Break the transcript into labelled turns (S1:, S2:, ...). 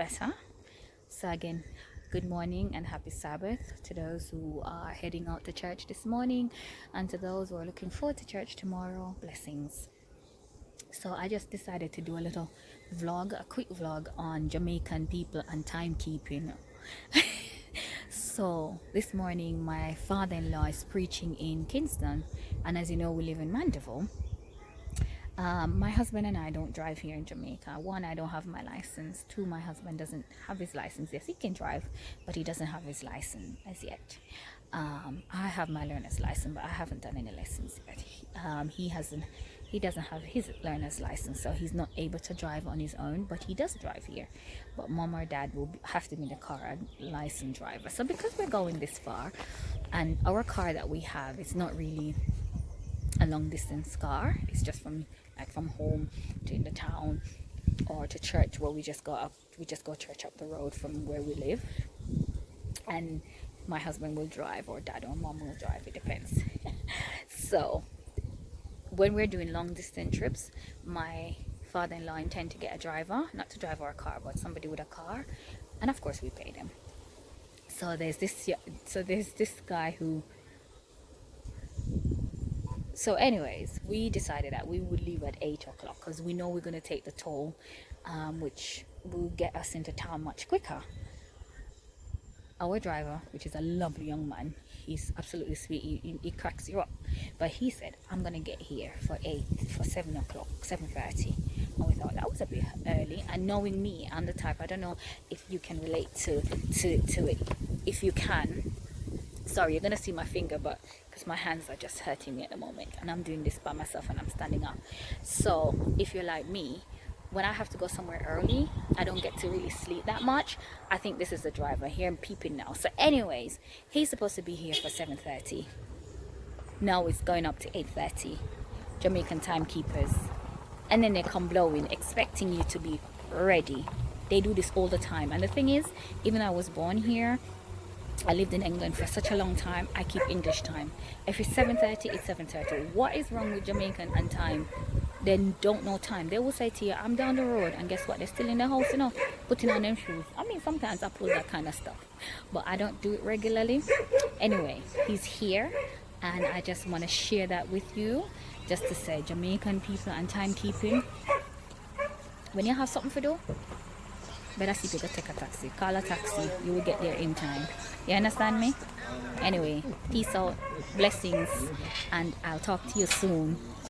S1: better. So again, good morning and happy Sabbath to those who are heading out to church this morning, and to those who are looking forward to church tomorrow. Blessings. So I just decided to do a little vlog, a quick vlog on Jamaican people and timekeeping. So this morning my father-in-law is preaching in Kingston, and as you know, we live in Mandeville. My husband and I don't drive here in Jamaica. One, I don't have my license. Two, my husband doesn't have his license. Yes, he can drive, but he doesn't have his license as yet. I have my learner's license, but I haven't done any lessons yet. He doesn't have his learner's license, so he's not able to drive on his own, but he does drive here. But mom or dad will have to be in the car, a licensed driver. So because we're going this far, and our car that we have is not really a long distance car, it's just from home to in the town or to church, where we just go church up the road from where we live, and my husband will drive, or dad or mom will drive, it depends. So when we're doing long distance trips, my father-in-law intend to get a driver, not to drive our car, but somebody with a car, and of course we pay them. So there's this guy who, so anyways, we decided that we would leave at 8 o'clock because we know we're going to take the toll, which will get us into town much quicker. Our driver, which is a lovely young man, he's absolutely sweet, he cracks you up, but he said, I'm going to get here for 7 o'clock, 7:30. And we thought that was a bit early, and knowing me, I'm the type, I don't know if you can relate to it. If you can, sorry, you're gonna see my finger, but because my hands are just hurting me at the moment, and I'm doing this by myself and I'm standing up. So if you're like me, when I have to go somewhere early, I don't get to really sleep that much. I think this is the driver. Here I'm peeping now. So anyways, he's supposed to be here for 7:30. Now it's going up to 8:30. Jamaican timekeepers, and then they come blowing, expecting you to be ready. They do this all the time. And the thing is, even though I was born here, I lived in England for such a long time, I keep English time. If it's 7:30, it's 7:30. What is wrong with Jamaican and time? They don't know time. They will say to you, I'm down the road, and guess what? They're still in the house, putting on them shoes. I mean, sometimes I pull that kind of stuff, but I don't do it regularly. Anyway, he's here, and I just want to share that with you, just to say, Jamaican people and timekeeping, when you have something to do, better see if you can take a taxi. Call a taxi, you will get there in time. You understand me? Anyway, peace out, blessings, and I'll talk to you soon.